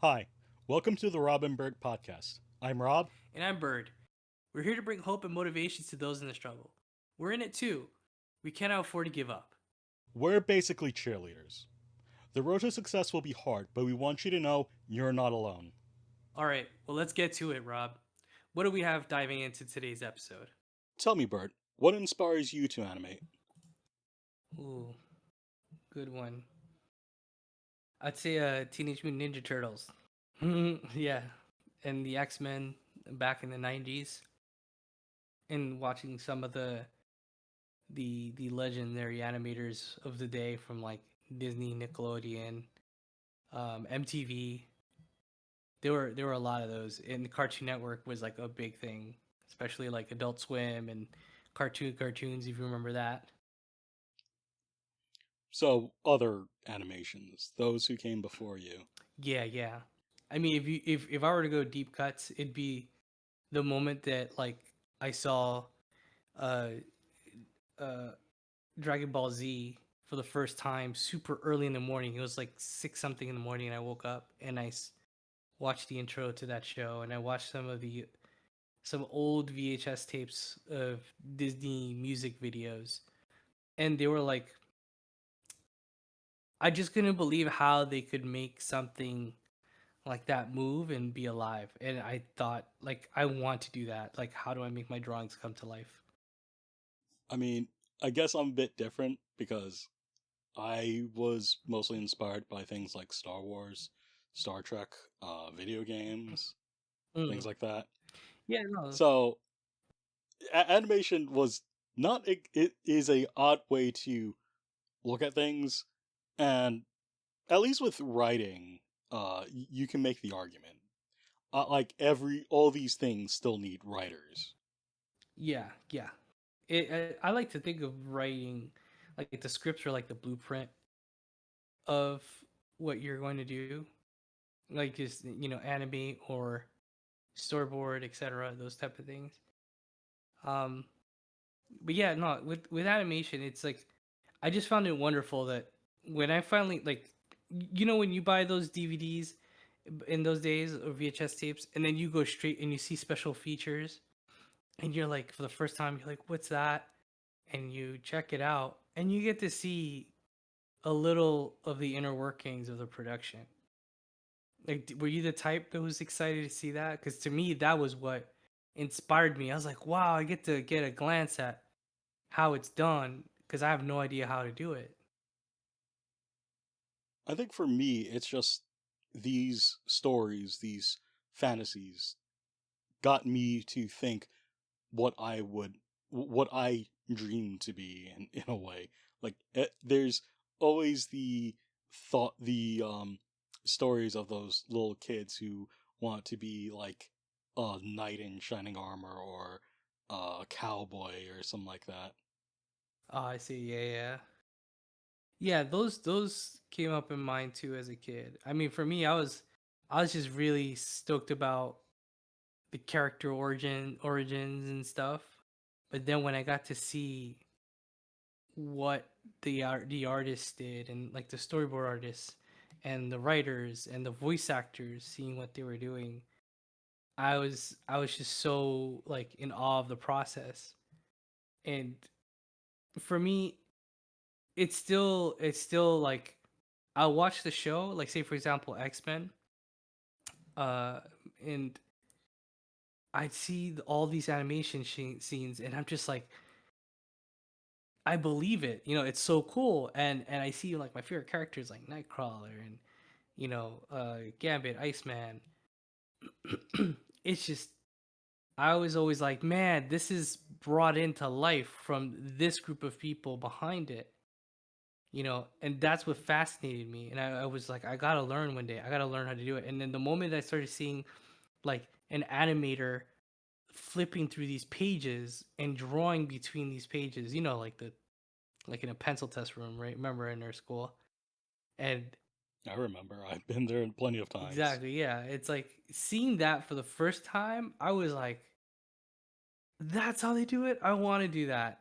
Hi, welcome to the Rob and Bird podcast. I'm Rob. And I'm Bird. We're here to bring hope and motivations to those in the struggle. We're in it too. We cannot afford to give up. We're basically cheerleaders. The road to success will be hard, but we want you to know you're not alone. All right, well, let's get to it, Rob. What do we have diving into today's episode? Tell me, Bird, what inspires you to animate? Ooh, good one. I'd say Teenage Mutant Ninja Turtles. Yeah, and the X-Men back in the 90s, and watching some of the legendary animators of the day from like Disney, Nickelodeon, MTV. There were a lot of those, and the Cartoon Network was like a big thing, especially like Adult Swim and cartoons, if you remember that. So, other animations, those who came before you. Yeah. I mean, if I were to go deep cuts, it'd be the moment that like I saw uh uh Dragon Ball Z for the first time super early in the morning. It was like 6 something in the morning, and I woke up and watched the intro to that show, and I watched some old VHS tapes of Disney music videos, and they were like, I just couldn't believe how they could make something like that move and be alive. And I thought, like, I want to do that. Like, how do I make my drawings come to life? I mean, I guess I'm a bit different because I was mostly inspired by things like Star Wars, Star Trek, video games, things Mm. like that. Yeah, no, So, animation was not, it is a odd way to look at things, and at least with writing, you can make the argument. Like all these things still need writers. yeah. I like to think of writing like the scripts are like the blueprint of what you're going to do, like just animate or storyboard, etc. Those type of things. Um, but yeah, no, with animation, it's like I just found it wonderful that when I finally like, when you buy those DVDs in those days or VHS tapes, and then you go straight and you see special features, and you're like, for the first time, you're like, "What's that?" And you check it out, and you get to see a little of the inner workings of the production. Like, were you the type that was excited to see that? Because to me, that was what inspired me. I was like, "Wow, I get to get a glance at how it's done because I have no idea how to do it." I think for me, it's just these stories, these fantasies, got me to think what what I dream to be in a way. Like there's always the thought, the stories of those little kids who want to be like a knight in shining armor or a cowboy or something like that. Oh, I see. Yeah. Yeah, those came up in mind too as a kid. I mean, for me, I was just really stoked about the character origins and stuff. But then when I got to see what the artists did, and like the storyboard artists and the writers and the voice actors, seeing what they were doing, I was just so like in awe of the process. And for me, it's still like I'll watch the show, like say for example X-Men, uh, and I'd see all these animation scenes, and I'm just like, I believe it. It's so cool, and I see like my favorite characters like Nightcrawler and Gambit, Iceman. It's just I was always like, man, this is brought into life from this group of people behind it. And that's what fascinated me. And I was like, I gotta learn one day. I gotta learn how to do it. And then the moment I started seeing like an animator flipping through these pages and drawing between these pages, like in a pencil test room, right? Remember in our school? And I remember I've been there plenty of times. exactly, yeah. It's like seeing that for the first time, I was like, that's how they do it? I want to do that.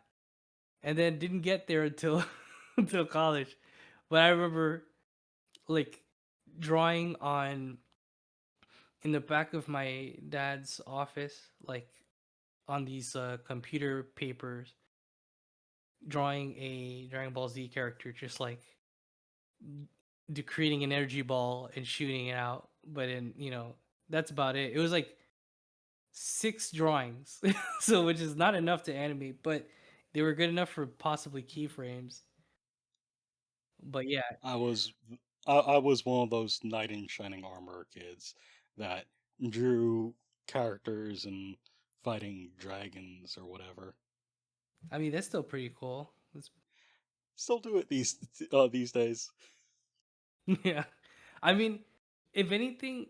And then didn't get there until until college. But I remember like drawing on in the back of my dad's office, like on these computer papers, drawing a Dragon Ball Z character, just like creating an energy ball and shooting it out. But in that's about it. It was like 6 drawings, so which is not enough to animate, but they were good enough for possibly keyframes. But yeah, I was I was one of those knight in shining armor kids that drew characters and fighting dragons or whatever. I mean that's still pretty cool. Still do it these days. Yeah, I mean, if anything,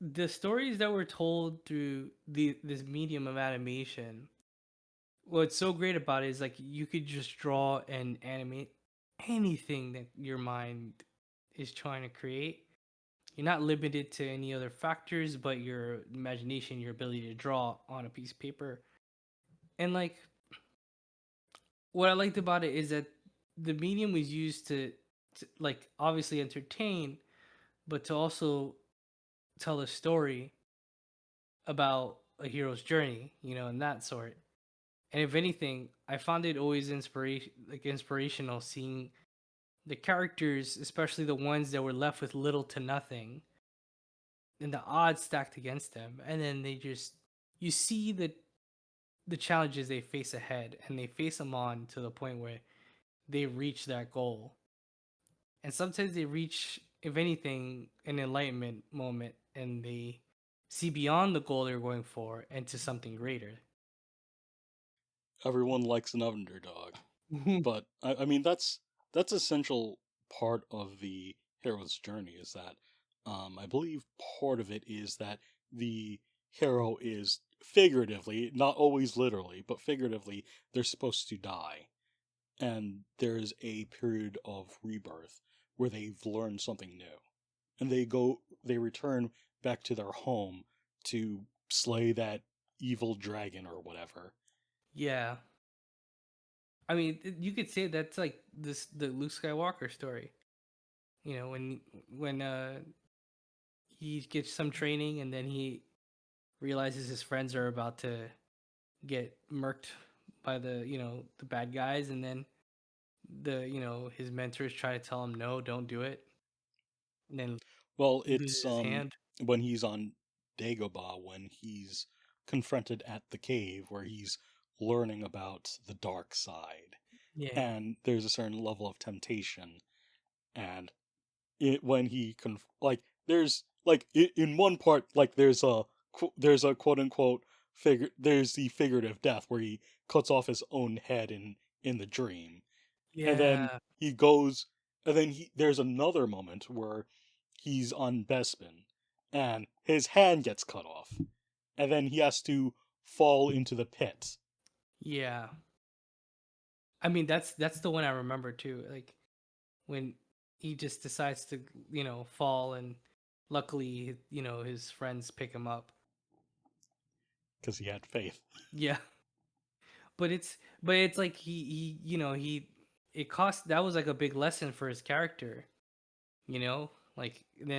the stories that were told through this medium of animation, what's so great about it is like you could just draw and animate anything that your mind is trying to create. You're not limited to any other factors but your imagination, your ability to draw on a piece of paper. And like what I liked about it is that the medium was used to like obviously entertain, but to also tell a story about a hero's journey, and that sort. And if anything, I found it always inspirational seeing the characters, especially the ones that were left with little to nothing, and the odds stacked against them, and then you see the challenges they face ahead, and they face them on to the point where they reach that goal. And sometimes they reach, if anything, an enlightenment moment, and they see beyond the goal they're going for and to something greater. Everyone likes an underdog. But I mean that's essential part of the hero's journey is that I believe part of it is that the hero is figuratively, not always literally, but figuratively, they're supposed to die. And there's a period of rebirth where they've learned something new. And they return back to their home to slay that evil dragon or whatever. Yeah. I mean, you could say that's like the Luke Skywalker story. When he gets some training and then he realizes his friends are about to get murked by the bad guys, and then his mentors try to tell him no, don't do it, and then Well, loses it's his hand. when he's on Dagobah when he's confronted at the cave where he's learning about the dark side. Yeah. And there's a certain level of temptation and when he like there's like in one part like there's a quote unquote there's the figurative death where he cuts off his own head in the dream, and then Yeah. he goes and then he there's another moment where he's on Bespin and his hand gets cut off and then he has to fall into the pit. Yeah. I mean, that's the one I remember too. Like when he just decides to fall, and luckily his friends pick him up. Because he had faith. Yeah. But it's like he it cost that was like a big lesson for his character, like and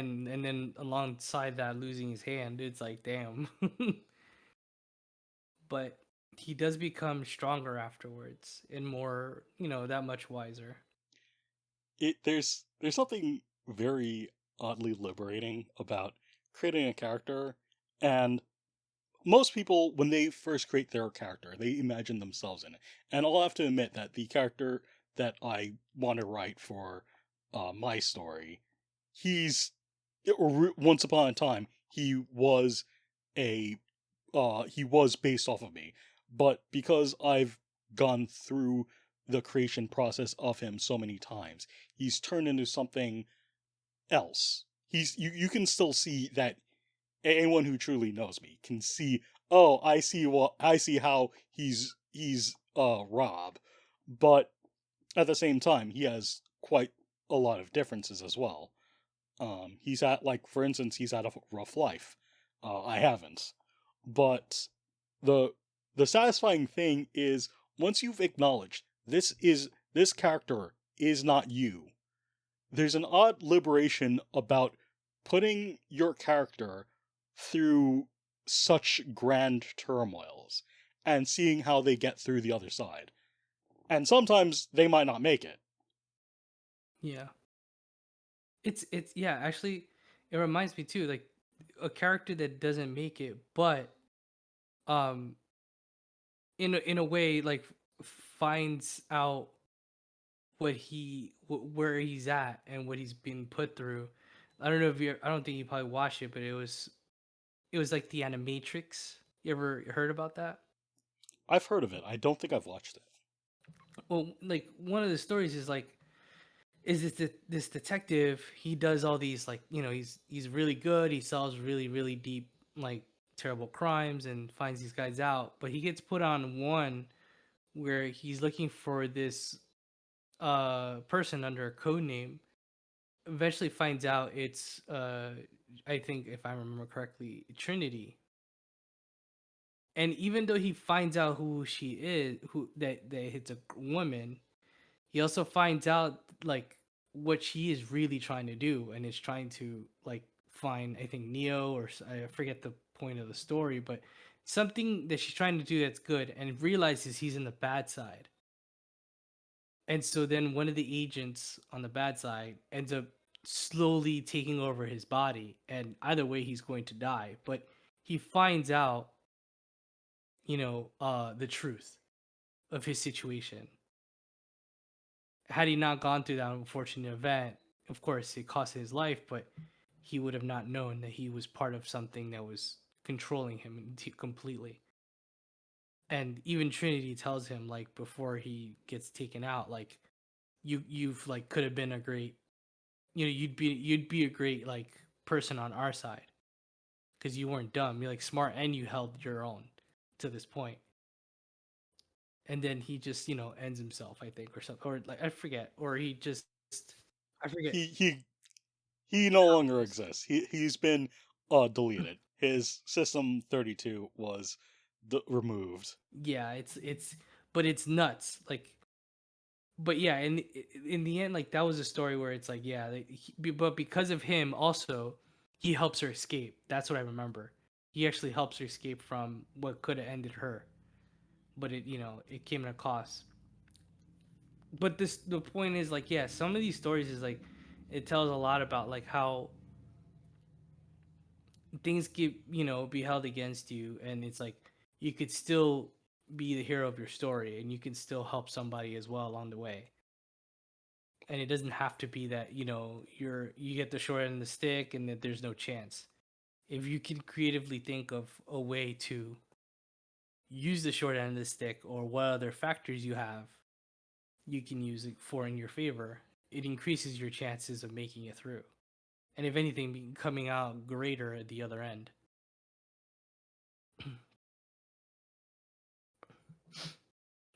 then alongside that losing his hand, it's like damn. But he does become stronger afterwards and more, that much wiser. There's something very oddly liberating about creating a character, and most people when they first create their character they imagine themselves in it, and I'll have to admit that the character that I want to write for my story, he's once upon a time a he was based off of me, but because I've gone through the creation process of him so many times, he's turned into something else. You can still see that anyone who truly knows me can see, oh, I see how he's Rob, but at the same time he has quite a lot of differences as well. He's had, like, for instance, he's had a rough life. I haven't. But the the satisfying thing is once you've acknowledged this character is not you, there's an odd liberation about putting your character through such grand turmoils and seeing how they get through the other side. And sometimes they might not make it. Yeah. It's yeah, actually it reminds me too, like a character that doesn't make it, but um in a way like finds out where he's at and what he's been put through. I don't know if you I don't think you probably watched it, but it was like the Animatrix. You ever heard about that? I've heard of it. I don't think I've watched it. Well, like one of the stories is like is this detective, he does all these like, he's really good, he solves really deep like terrible crimes and finds these guys out, but he gets put on one where he's looking for this person under a code name. Eventually finds out it's I think if I remember correctly, Trinity. And even though he finds out who she is, who that it's a woman, he also finds out like what she is really trying to do, and is trying to like find, I think, Neo, or I forget the point of the story, but something that she's trying to do that's good, and realizes he's in the bad side. And so then one of the agents on the bad side ends up slowly taking over his body, and either way he's going to die, but he finds out, the truth of his situation. Had he not gone through that unfortunate event, of course it cost his life, but he would have not known that he was part of something that was controlling him completely. And even Trinity tells him, like, before he gets taken out, like, you've like could have been a great, you'd be a great like person on our side, because you weren't dumb, you're like smart, and you held your own to this point. And then he just, ends himself, I think, or something, or like I forget, or he just, I forget He he he no how it longer goes. exists. He's been deleted. His System 32 was removed. Yeah, but it's nuts. Like, but yeah, in the end, like that was a story where it's like, yeah, but because of him, also, he helps her escape. That's what I remember. He actually helps her escape from what could have ended her, but it came at a cost. But the point is like, yeah, some of these stories is like, it tells a lot about like how things get, be held against you, and it's like you could still be the hero of your story, and you can still help somebody as well along the way. And it doesn't have to be that, you get the short end of the stick and that there's no chance. If you can creatively think of a way to use the short end of the stick, or what other factors you have you can use it for in your favor, it increases your chances of making it through, and if anything, coming out greater at the other end.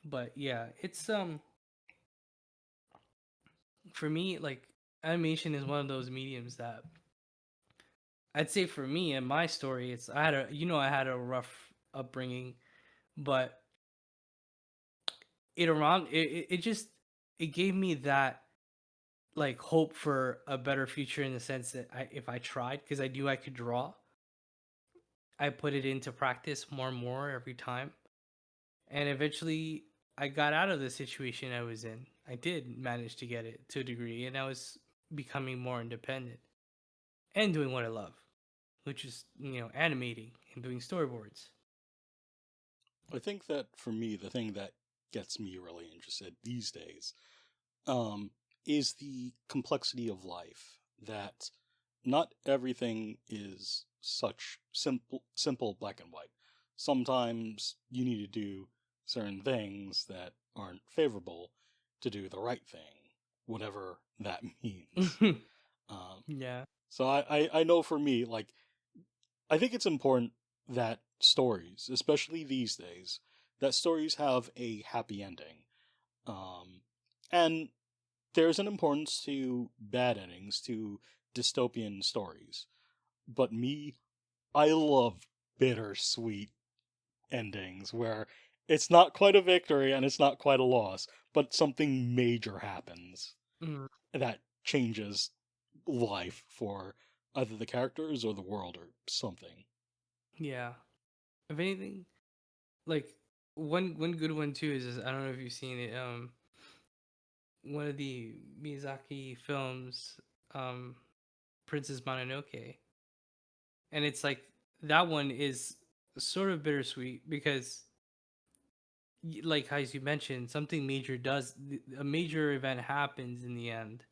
But yeah, it's for me, like, animation is one of those mediums that I'd say, for me and my story, it's I had a rough upbringing, but it just, it gave me that like hope for a better future, in the sense that if I tried, because I knew I could draw, I put it into practice more and more every time, and eventually I got out of the situation I was in. I did manage to get it to a degree, and I was becoming more independent and doing what I love, which is, animating and doing storyboards. I think that for me, the thing that gets me really interested these days um, is the complexity of life. That not everything is such simple black and white. Sometimes you need to do certain things that aren't favorable to do the right thing, whatever that means. Um, Yeah. so I know for me, like, I think it's important that stories, especially these days, that stories have a happy ending. Um, and there's an importance to bad endings, to dystopian stories. But me, I love bittersweet endings where it's not quite a victory and it's not quite a loss, but something major happens Mm. that changes life for either the characters or the world or something. Yeah. If anything, like one good one too is I don't know if you've seen it. One of the Miyazaki films, um, Princess Mononoke, and it's like that one is sort of bittersweet because, like as you mentioned, something major does a major event happens in the end,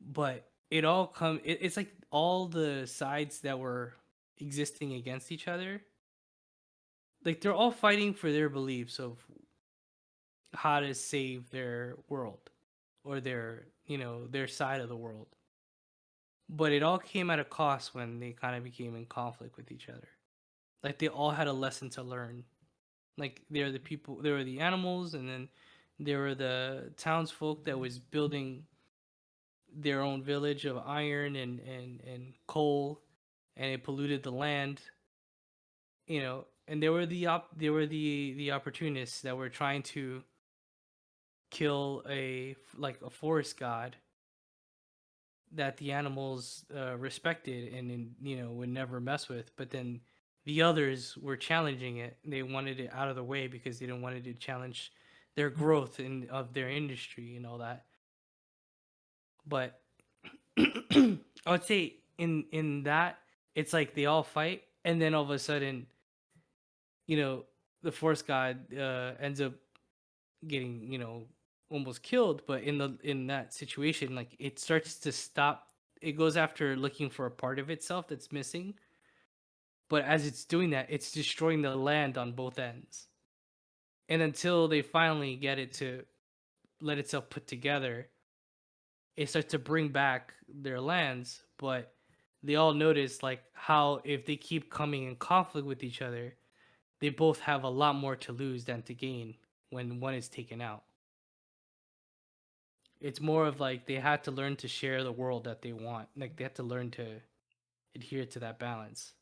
but it's like all the sides that were existing against each other, like they're all fighting for their beliefs of how to save their world or their side of the world, but it all came at a cost when they kind of became in conflict with each other. Like they all had a lesson to learn. Like they're the people, there were the animals, and then there were the townsfolk that was building their own village of iron and coal, and it polluted the land. And there were the opportunists that were trying to kill a forest god that the animals respected and would never mess with. But then the others were challenging it. They wanted it out of the way because they didn't want it to challenge their growth of their industry and all that. But I would say in that it's like they all fight, and then all of a sudden, you know, the forest god ends up getting almost killed. But in that situation, like it starts to stop. It goes after looking for a part of itself that's missing, but as it's doing that, it's destroying the land on both ends. And until they finally get it to let itself put together, it starts to bring back their lands. But they all notice like how if they keep coming in conflict with each other, they both have a lot more to lose than to gain when one is taken out. It's more of like they had to learn to share the world that they want. Like they had to learn to adhere to that balance.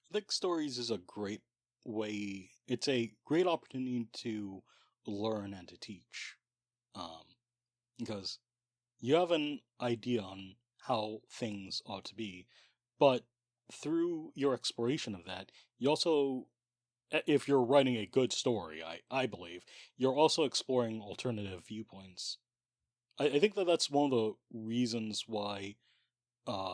I think stories is a great way. It's a great opportunity to learn and to teach, um, because you have an idea on how things ought to be, but through your exploration of that, you also, if you're writing a good story, I believe, you're also exploring alternative viewpoints. I think that that's one of the reasons why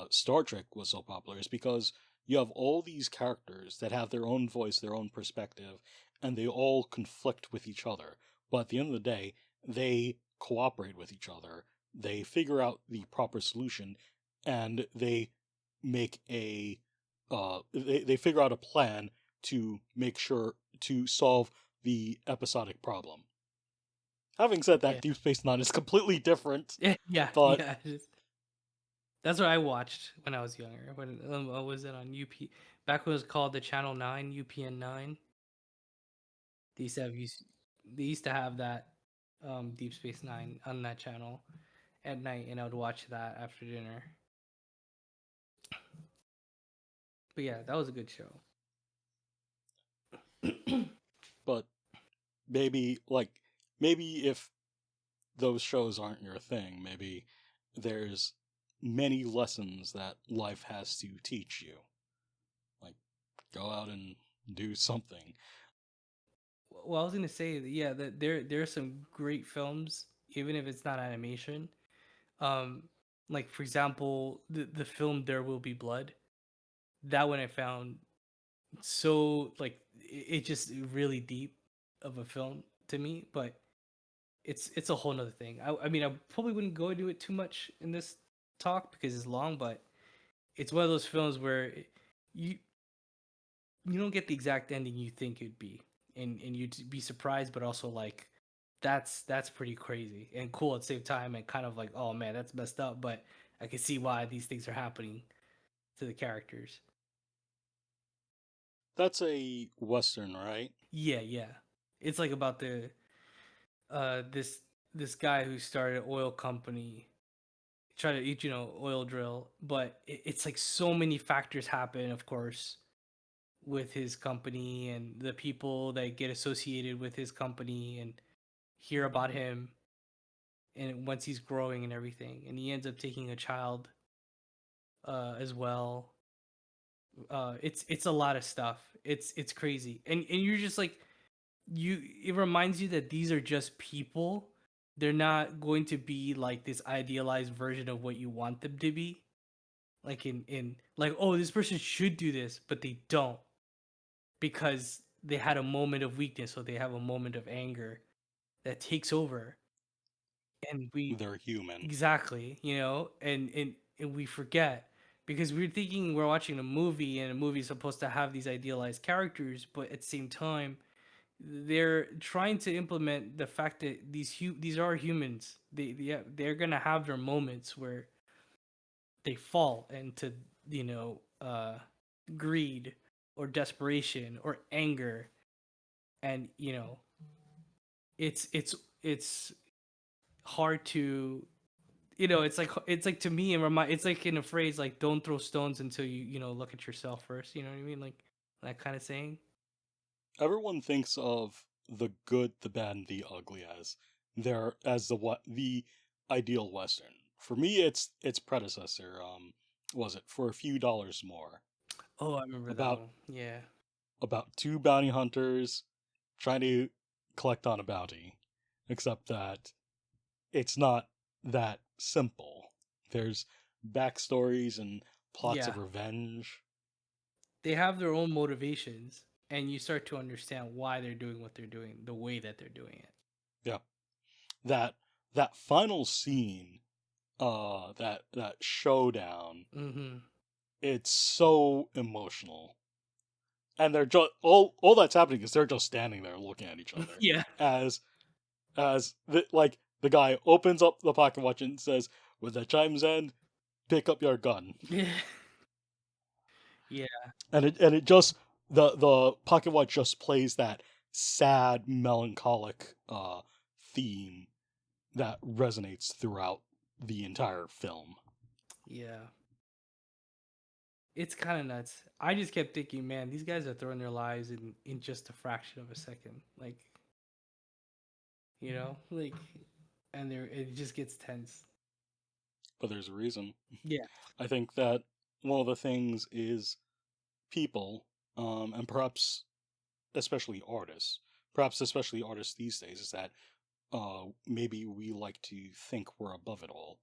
Star Trek was so popular is because you have all these characters that have their own voice, their own perspective, and they all conflict with each other. But at the end of the day, they cooperate with each other. They figure out the proper solution, and they make they figure out a plan to make sure to solve the episodic problem. Having said that, Yeah. Deep Space Nine is completely different, Yeah, but yeah. That's what I watched when I was younger. When was it on UP? Back when it was called the Channel 9, UPN 9. They used to have they used to have that Deep Space Nine on that channel at night, and I would watch that after dinner. But yeah, that was a good show. but maybe like maybe if those shows aren't your thing, maybe there's many lessons that life has to teach you. Like go out and do something. Well, I was gonna say that, yeah, that there are some great films, even if it's not animation. Um, like for example, the film There Will Be Blood. That one I found so like it just really deep of a film to me, but it's a whole nother thing. I mean, I probably wouldn't go into it too much in this talk because it's long, but it's one of those films where you you don't get the exact ending you think it'd be, and you'd be surprised, but also like that's pretty crazy and cool at the same time, and kind of like, oh man, that's messed up, but I can see why these things are happening to the characters. That's a western, right? Yeah, yeah. It's like about this this guy who started an oil company, try to oil drill, but it's like so many factors happen, of course, with his company and the people that get associated with his company and hear about him, and once he's growing and everything, and he ends up taking a child as well. It's a lot of stuff. It's crazy, and you're just like you. It reminds you that these are just people. They're not going to be like this idealized version of what you want them to be. Like in like, oh, this person should do this, but they don't because they had a moment of weakness or they have a moment of anger that takes over, and we They're human. exactly, and we forget because we're thinking we're watching a movie and a movie is supposed to have these idealized characters, but at the same time they're trying to implement the fact that these are humans. They're gonna have their moments where they fall into you know uh greed or desperation or anger, and it's hard to it's like to me and remind it's like in a phrase like don't throw stones until you look at yourself first, you know what I mean, like that kind of saying. Everyone thinks of the good, the bad, and the ugly as the ideal Western. For me, its predecessor. Was it For a Few Dollars More? Oh, I remember that About one. Yeah. two bounty hunters trying to collect on a bounty, except that it's not that simple. There's backstories and plots Yeah, of revenge. they have their own motivations, and you start to understand why they're doing what they're doing the way that they're doing it. Yeah, that that final scene, that showdown, Mm-hmm. it's so emotional, and they're just all that's happening is they're just standing there looking at each other Yeah. as the guy opens up the pocket watch and says, "When the chimes end, pick up your gun." Yeah. Yeah. And it just the pocket watch just plays that sad, melancholic theme that resonates throughout the entire film. Yeah. It's kind of nuts. I just kept thinking, man, these guys are throwing their lives in just a fraction of a second. Like, like, and it just gets tense. But there's a reason. Yeah. I think that one of the things is people, and perhaps especially artists these days, is that maybe we like to think we're above it all.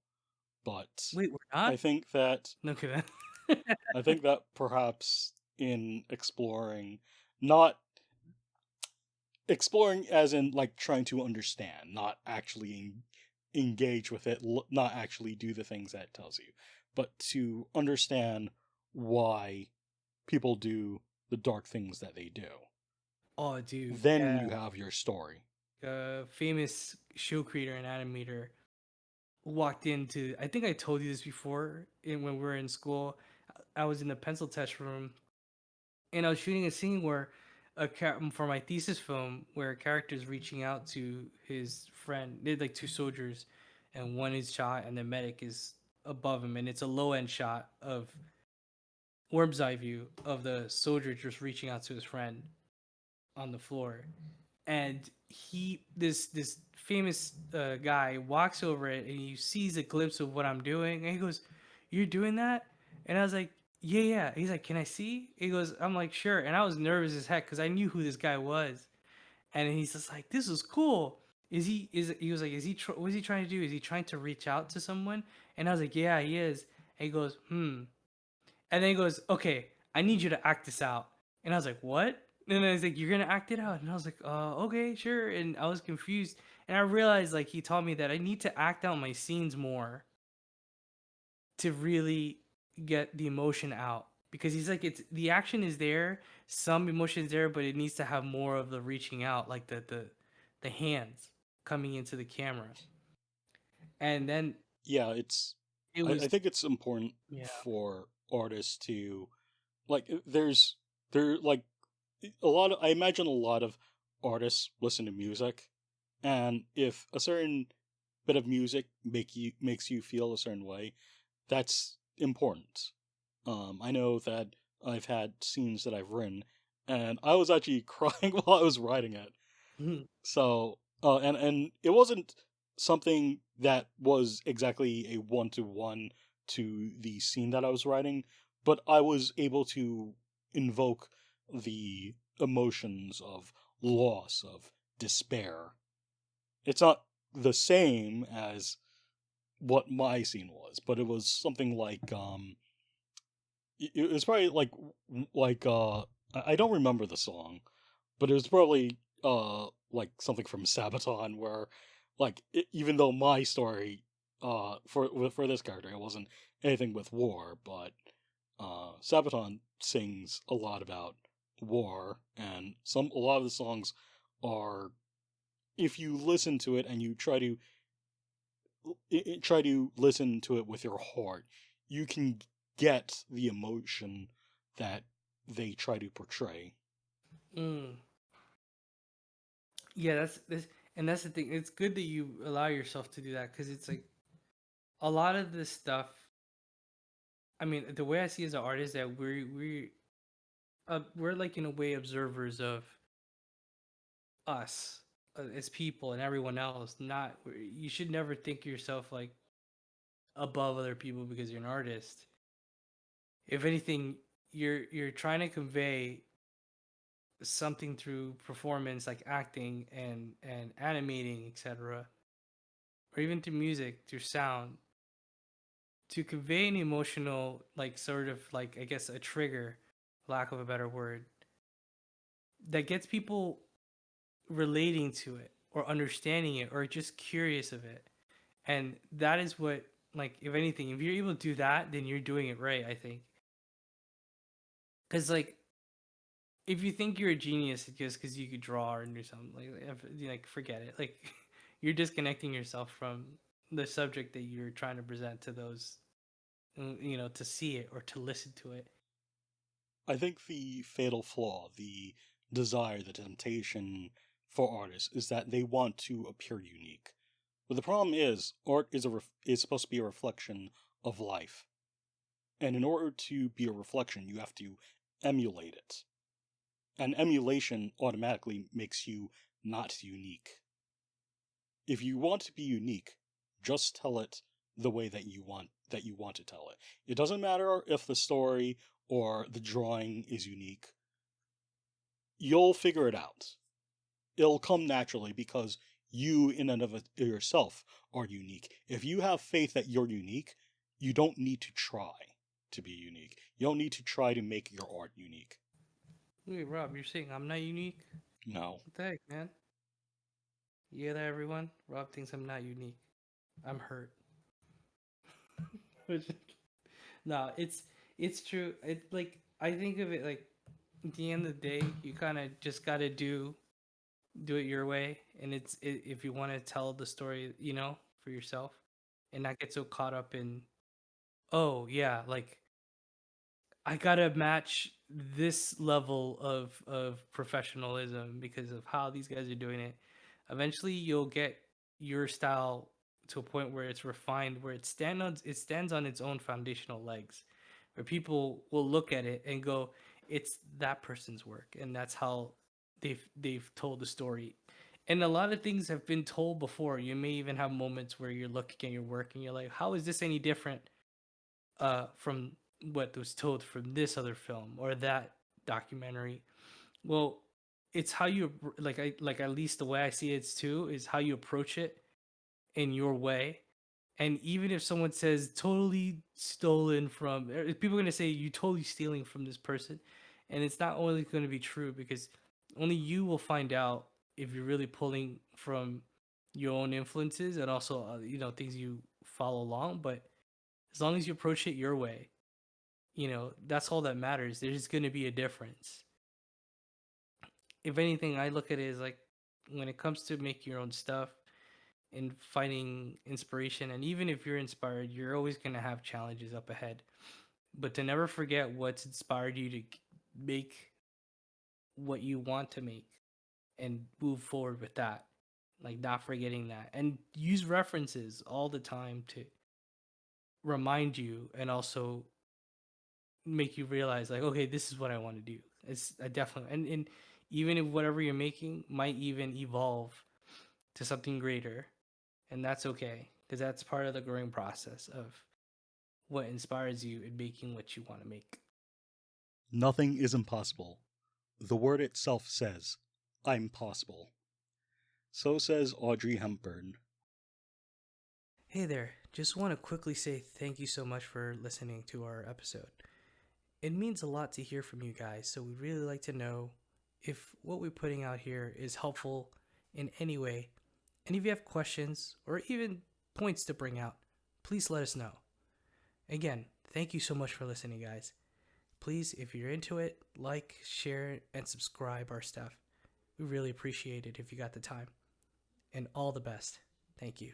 But Wait, we're not? I think that Okay. I think that perhaps in not exploring as in like trying to understand, not actually engage with it, not actually do the things that it tells you, but to understand why people do the dark things that they do. Oh, dude. Then Yeah. you have your story. A famous show creator and animator walked into. I think I told you this before. When we were in school, I was in the pencil test room, and I was shooting a scene where for my thesis film where a character is reaching out to his friend. They're like two soldiers, and one is shot, and the medic is above him, and it's a low end shot of worm's eye view of the soldier just reaching out to his friend on the floor, and this famous guy walks over it, and he sees a glimpse of what I'm doing, and he goes, "You're doing that?" And I was like, "Yeah, yeah." He's like, "Can I see?" He goes, I'm like, "Sure." And I was nervous as heck because I knew who this guy was, and he's just like, "This is cool." He was like, what is he trying to do? Is he trying to reach out to someone? And I was like, "Yeah, he is." And he goes, "Hmm." And then he goes, "Okay, I need you to act this out." And I was like, "What?" And then he's like, "You're gonna act it out." And I was like, okay, sure." And I was confused. And I realized like he taught me that I need to act out my scenes more to really get the emotion out. Because he's like, it's the action is there, some emotion is there, but it needs to have more of the reaching out, like the hands coming into the camera. And then Yeah, it's it I was think it's important yeah. for artists to like there like I imagine a lot of artists listen to music, and if a certain bit of music makes you feel a certain way, that's important. I know that I've had scenes that I've written, and I was actually crying while I was writing it. So, and it wasn't something that was exactly a one to one to the scene that I was writing, but I was able to invoke the emotions of loss, of despair. It's not the same as what my scene was, but it was something like it was probably like I don't remember the song, but it was probably like something from Sabaton where even though my story for this character it wasn't anything with war, but Sabaton sings a lot about war, and a lot of the songs are, if you listen to it and you try to listen to it with your heart, you can get the emotion that they try to portray. Mm. Yeah, that's the thing. It's good that you allow yourself to do that because it's like a lot of this stuff. I mean, the way I see as an artist that we're like in a way observers of us as people and everyone else. Not you should never think yourself like above other people because you're an artist. If anything, you're trying to convey something through performance like acting and animating, etc., or even through music, through sound, to convey an emotional, like sort of like I guess a trigger, lack of a better word, that gets people relating to it or understanding it or just curious of it. And that is what, like, if anything, if you're able to do that, then you're doing it right, I think. Because like if you think you're a genius just because you could draw or do something, like forget it. Like you're disconnecting yourself from the subject that you're trying to present to those, to see it or to listen to it. I think the fatal flaw, the desire, the temptation for artists is that they want to appear unique. But the problem is, art is supposed to be a reflection of life, and in order to be a reflection, you have to emulate it. And emulation automatically makes you not unique. If you want to be unique, just tell it the way that you want to tell it. It doesn't matter if the story or the drawing is unique. You'll figure it out. It'll come naturally because you in and of yourself are unique. If you have faith that you're unique, you don't need to try to be unique. You don't need to try to make your art unique. Wait, Rob, you're saying I'm not unique? No. What the heck, man? You hear that, everyone? Rob thinks I'm not unique. I'm hurt. No, it's true. It like I think of it like at the end of the day, you kind of just gotta do it your way, and if you want to tell the story, for yourself, and not get so caught up in, oh yeah, like I gotta match this level of professionalism because of how these guys are doing it. Eventually, you'll get your style to a point where it's refined, where it stands on its own foundational legs, where people will look at it and go, "It's that person's work," and that's how they've told the story. And a lot of things have been told before. You may even have moments where you're looking at your work and you're like, "How is this any different from what was told from this other film or that documentary?" Well, it's how you like at least the way I see it too is how you approach it in your way. And even if someone says totally stolen from, people are going to say you totally stealing from this person, and it's not only going to be true because only you will find out if you're really pulling from your own influences and also things you follow along. But as long as you approach it your way, that's all that matters. There's going to be a difference. If anything, I look at it as like when it comes to making your own stuff and finding inspiration, and even if you're inspired, you're always going to have challenges up ahead. But to never forget what's inspired you to make what you want to make and move forward with that. Like not forgetting that, and use references all the time to remind you and also make you realize like, okay, this is what I want to do. It's I definitely, and even if whatever you're making might even evolve to something greater, and that's okay because that's part of the growing process of what inspires you in making what you want to make. Nothing is impossible. The word itself says, I'm possible. So says Audrey Hepburn. Hey there, just want to quickly say thank you so much for listening to our episode. It means a lot to hear from you guys, so we'd really like to know if what we're putting out here is helpful in any way. And if you have questions or even points to bring out, please let us know. Again, thank you so much for listening, guys. Please, if you're into it, like, share, and subscribe our stuff. We really appreciate it if you got the time. And all the best. Thank you.